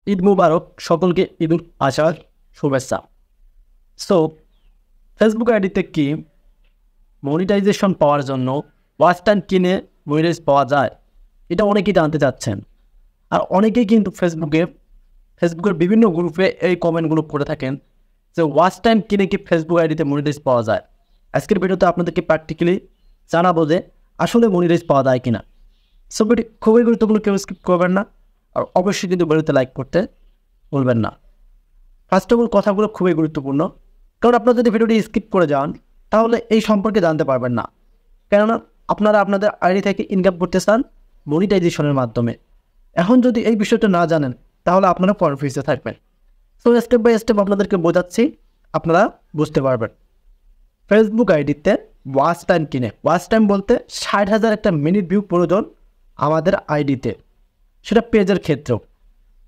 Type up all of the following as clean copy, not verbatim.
ঈদ মুবারক, সকলকে ঈদ উল আজহার শুভেচ্ছা। So Facebook আইডিতে কি মনিটাইজেশন পাওয়ার জন্য ওয়াচ টাইম কিনে মনিটাইজ পাওয়া যায়, এটা অনেকেই জানতে চাচ্ছেন। আর অনেকেই কিন্তু ফেসবুকের বিভিন্ন গ্রুপে এই কমেন্টগুলো করে থাকেন যে ওয়াচ টাইম কিনে কি ফেসবুক আইডিতে মনিটাইজ পাওয়া যায়। আজকের ভিডিওতে আপনাদেরকে প্র্যাকটিক্যালি জানাবো যে আসলে মনিটাইজ পাওয়া যায় কিনা। সো ভিডিও খুবই গুরুত্বপূর্ণ, কেউ স্কিপ করবেন না। আর অবশ্যই কিন্তু ভিডিওতে লাইক করতে বলবেন না। ফার্স্ট অফ অল কথাগুলো খুবই গুরুত্বপূর্ণ, কারণ আপনারা যদি ভিডিওটি স্কিপ করে যান তাহলে এই সম্পর্কে জানতে পারবেন না। কেননা আপনারা আপনাদের আইডি থেকে ইনকাম করতে চান মনিটাইজেশনের মাধ্যমে। এখন যদি এই বিষয়টা না জানেন তাহলে আপনারা কনফিউজে থাকবেন। সো স্টেপ বাই স্টেপ আপনাদেরকে বোঝাচ্ছি, আপনারা বুঝতে পারবেন। ফেসবুক আইডিতে ওয়াচ টাইম কিনে, ওয়াচ টাইম বলতে 60,000 একটা মিনিট ভিউ প্রয়োজন আমাদের আইডিতে, সেটা পেজের ক্ষেত্রেও।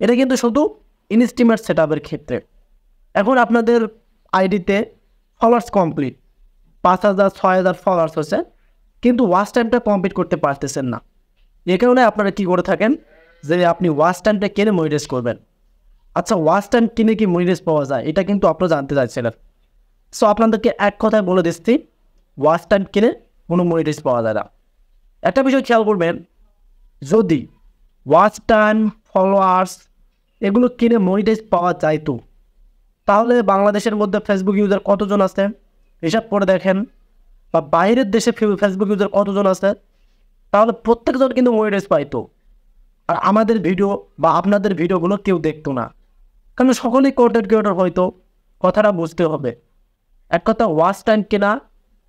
এটা কিন্তু শুধু ইনস্টিমেট সেট আপের ক্ষেত্রে। এখন আপনাদের আইডিতে ফলোয়ার্স কমপ্লিট 5,000 6,000 ফলোয়ার্স হচ্ছে, কিন্তু ওয়াচ টাইমটা কমপ্লিট করতে পারতেছেন না। এ কারণে আপনারা কী করে থাকেন যে আপনি ওয়াচ টাইমটা কিনে মনিটাইজ করবেন। আচ্ছা, ওয়াচ টাইম কিনে কি মনিটাইজ পাওয়া যায়, এটা কিন্তু আপনারা জানতে চাইছিলেন। সো আপনাদেরকে এক কথায় বলে দিচ্ছি, ওয়াচ টাইম কিনে কোনো মনিটাইজ পাওয়া যায় না। একটা বিষয় খেয়াল করবেন, যদি ওয়াচ টাইম ফলোয়ার্স এগুলো কিনে মনিটাইজ পাওয়া যাইতো, তাহলে বাংলাদেশের মধ্যে ফেসবুক ইউজার কতজন আছে হিসাব করে দেখেন, বা বাইরের দেশে ফেসবুক ইউজার কতজন আছে, তাহলে প্রত্যেকজন কিন্তু মনিটাইজ পাইতো। আর আমাদের ভিডিও বা আপনাদের ভিডিওগুলো কেউ দেখতো না, কারণ সকলেই কন্টেন্ট ক্রিয়েটর হয়তো। কথাটা বুঝতে হবে। এক কথা, ওয়াচ টাইম কেনা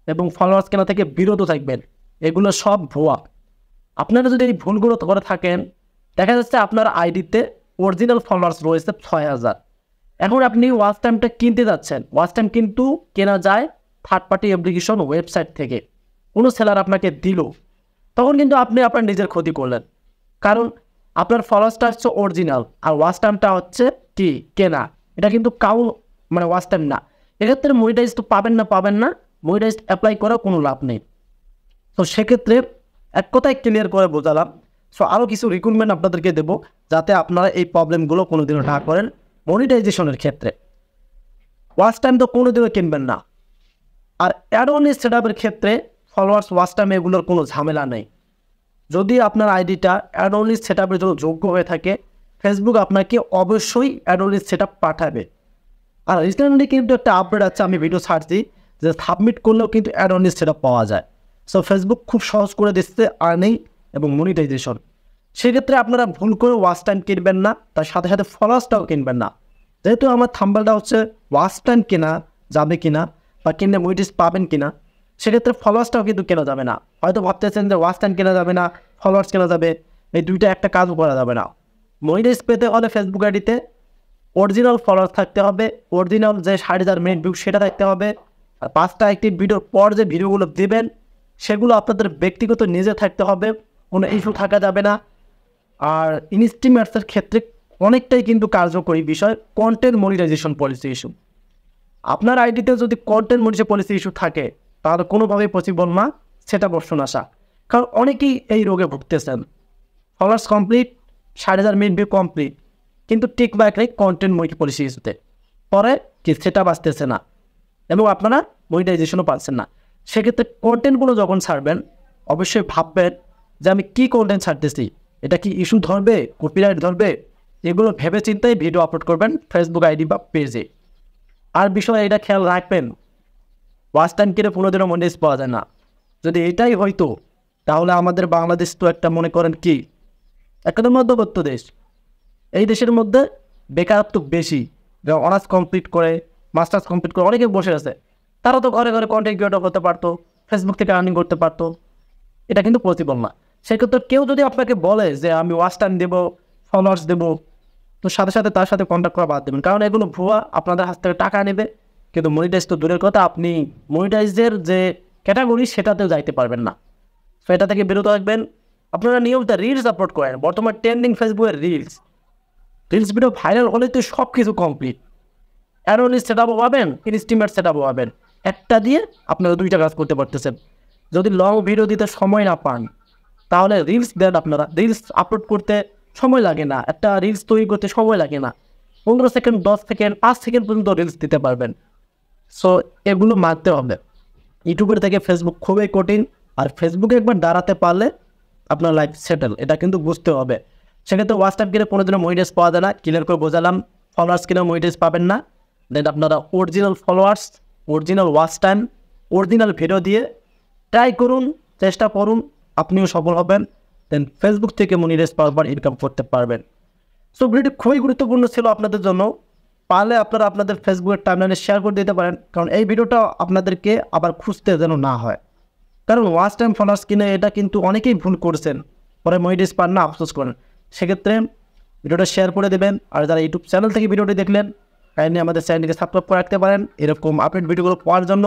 এবং ফলোয়ার্স কেনা থেকে বিরত থাকবেন, এগুলো সব ভুয়া। আপনারা যদি এই ভুলগুলো করে থাকেন, দেখা যাচ্ছে আপনার আইডিতে অরিজিনাল ফলোয়ার্স রয়েছে 6,000। এখন আপনি ওয়াচ টাইমটা কিনতে যাচ্ছেন, ওয়াচ টাইম কিন্তু কেনা যায় থার্ড পার্টি অ্যাপ্লিকেশন ওয়েবসাইট থেকে, কোনো সেলার আপনাকে দিল, তখন কিন্তু আপনি আপনার নিজের ক্ষতি করলেন। কারণ আপনার ফলোয়ার্সটা হচ্ছে অরিজিনাল আর ওয়াচ টাইমটা হচ্ছে কি কেনা, এটা কিন্তু ওয়াচ টাইম না। এক্ষেত্রে মনিটাইজ তো পাবেন না, মনিটাইজ অ্যাপ্লাই করার কোনো লাভ নেই। তো সেক্ষেত্রে এক কথায় ক্লিয়ার করে বোঝালাম। সো আরও কিছু রিকোয়ারমেন্ট আপনাদেরকে দেবো, যাতে আপনারা এই প্রবলেমগুলো কোনোদিনও না করেন মনিটাইজেশনের ক্ষেত্রে। ওয়াচ টাইম তো কোনোদিনও কিনবেন না। আর অ্যাডওয়ার্নিস সেট আপের ক্ষেত্রে ফলোয়ার্স ওয়াচ টাইম এগুলোর কোনো ঝামেলা নেই। যদি আপনার আইডিটা অ্যাডওয়ার্নিস সেট আপের জন্য যোগ্য হয়ে থাকে, ফেসবুক আপনাকে অবশ্যই অ্যাডওয়ার্নিস সেট আপ পাঠাবে। আর রিসেন্টলি কিন্তু একটা আপডেট আছে, আমি ভিডিও ছাড়ছি যে সাবমিট করলেও কিন্তু অ্যাডওয়ার্নিস সেট আপ পাওয়া যায়। সো ফেসবুক খুব সহজ করে দিচ্ছে আর্নিং এবং মনিটাইজেশন। সেক্ষেত্রে আপনারা ভুল করে ওয়াচ টাইম কিনবেন না, তার সাথে সাথে ফলোয়ার্সটাও কিনবেন না। যেহেতু আমার থাম্বনেলটা হচ্ছে ওয়াচ টাইম কেনা যাবে কিনা বা কিনলে মনিটাইজ পাবেন কিনা, সেক্ষেত্রে ফলোয়ার্সটাও কিন্তু কেনা যাবে না। হয়তো ভাবতেছেন যে ওয়াচ টাইম কেনা যাবে না, ফলোয়ার্স কেনা যাবে, এই দুইটা একটা কাজও করা যাবে না। মনিটাইজ পেতে হলে ফেসবুক আইডিতে অরিজিনাল ফলোয়ার্স থাকতে হবে, অরিজিনাল যে 60,000 মিনিট ভিউ সেটা থাকতে হবে। আর 5টা অ্যাক্টিভ ভিডিওর পর যে ভিডিওগুলো দেবেন সেগুলো আপনাদের ব্যক্তিগত নিজে থাকতে হবে, কোনো ইস্যু থাকা যাবে না। আর ইনস্টিমেটসের ক্ষেত্রে অনেকটাই কিন্তু কার্যকরী বিষয় কন্টেন্ট মনিটাইজেশন পলিসি ইস্যু। আপনার আইডিতে যদি কন্টেন্ট মনিটাইজেশন পলিসি ইস্যু থাকে, তাহলে কোনোভাবেই পসিবল না সেটা বর্ষণ আসা। কারণ অনেকেই এই রোগে ভুগতেছেন। Followers complete, 60,000 minute view complete, কিন্তু টিক ব্যাক নেই কন্টেন্ট মনিটাইজেশন পলিসি ইস্যুতে, পরে কি সেটা বাঁচতেছে না এবং আপনারা মনিটাইজেশনও পাচ্ছেন না। সেক্ষেত্রে কন্টেন্টগুলো যখন ছাড়বেন অবশ্যই ভাববেন যে আমি কী কন্টেন্ট ছাড়তেছি, এটা কি ইস্যু ধরবে, কপিরাইট ধরবে, এগুলো ভেবে চিন্তায় ভিডিও আপলোড করবেন ফেসবুক আইডি বা পেজে। আর বিষয় এটা খেয়াল রাখবেন, ওয়াচ টাইম কিনে 15 দিনও মনিটাইজ পাওয়া যায় না। যদি এটাই হয়তো, তাহলে আমাদের বাংলাদেশ তো একটা মনে করেন কি একটা মধ্যবর্তী দেশ। এই দেশের মধ্যে বেকারত্ব বেশি, যারা অনার্স কমপ্লিট করে মাস্টার্স কমপ্লিট করে অনেকে বসে আছে, তারা তো ঘরে ঘরে কন্টেন্ট ক্রিয়েটর হতে পারতো, ফেসবুক থেকে আর্নিং করতে পারতো। এটা কিন্তু পসিবল না। সেক্ষেত্রে কেউ যদি আপনাকে বলে যে আমি ওয়াচ টাইম দেবো, ফলোয়ার্স দেবো, তো সাথে সাথে তার সাথে কন্ট্যাক্ট করা বাদ দেবেন, কারণ এগুলো ভুয়া। আপনাদের হাত থেকে টাকা নেবে, কিন্তু মনিটাইজ তো দূরের কথা, আপনি মনিটাইজের যে ক্যাটাগরি সেটাতেও যাইতে পারবেন না। সো এটা থেকে বিরত থাকবেন। আপনারা নিয়মিত রিলস আপলোড করেন, বর্তমানে ট্রেন্ডিং ফেসবুকের রিলস ভিডিও ভাইরাল হলে তো সব কিছু কমপ্লিট। অ্যাডওয়ার্নিস সেট আপও পাবেন, ইনস্টিমেট সেট আপও পাবেন, একটা দিয়ে আপনারা দুইটা কাজ করতে পারতেছেন। যদি লং ভিডিও দিতে সময় না পান, তাহলে রিলস দেন। আপনারা রিলস আপলোড করতে সময় লাগে না, একটা রিলস তৈরি করতে সময় লাগে না, 15 সেকেন্ড 10 সেকেন্ড 5 সেকেন্ড পর্যন্ত রিলস দিতে পারবেন। সো এগুলো মানতে হবে। ইউটিউবের থেকে ফেসবুক খুবই কঠিন, আর ফেসবুকে একবার দাঁড়াতে পারলে আপনার লাইফ সেটেল, এটা কিন্তু বুঝতে হবে। সেক্ষেত্রে ওয়াচ টাইম কিনে কোনো দিনও মনিটাইজ পাওয়া যায় না, ক্লিয়ার করে বোঝালাম। ফলোয়ার্স কিনে মনিটাইজ পাবেন না। দেন আপনারা original followers, original watch time, original video দিয়ে ট্রাই করুন, চেষ্টা করুন, আপনিও সফল হবেন। দেন ফেসবুক থেকে মনিটাইজ পাওয়ার পর ইনকাম করতে পারবেন। সো ভিডিওটি খুবই গুরুত্বপূর্ণ ছিল আপনাদের জন্য। পারলে আপনারা আপনাদের ফেসবুকের টাইমলাইনে শেয়ার করে দিতে পারেন, কারণ এই ভিডিওটা আপনাদেরকে আবার খুঁজতে যেন না হয়। কারণ ওয়াচ টাইম ফলোয়ার্স কিনে এটা কিন্তু অনেকেই ভুল করছেন, পরে মনিটাইজ পান না, আফসোস করেন। সেক্ষেত্রে ভিডিওটা শেয়ার করে দেবেন। আর যারা ইউটিউব চ্যানেল থেকে ভিডিওটি দেখলেন, কাইন্ডলি আমাদের চ্যানেলটিকে সাবস্ক্রাইব করে রাখতে পারেন এরকম আপডেট ভিডিওগুলো পাওয়ার জন্য।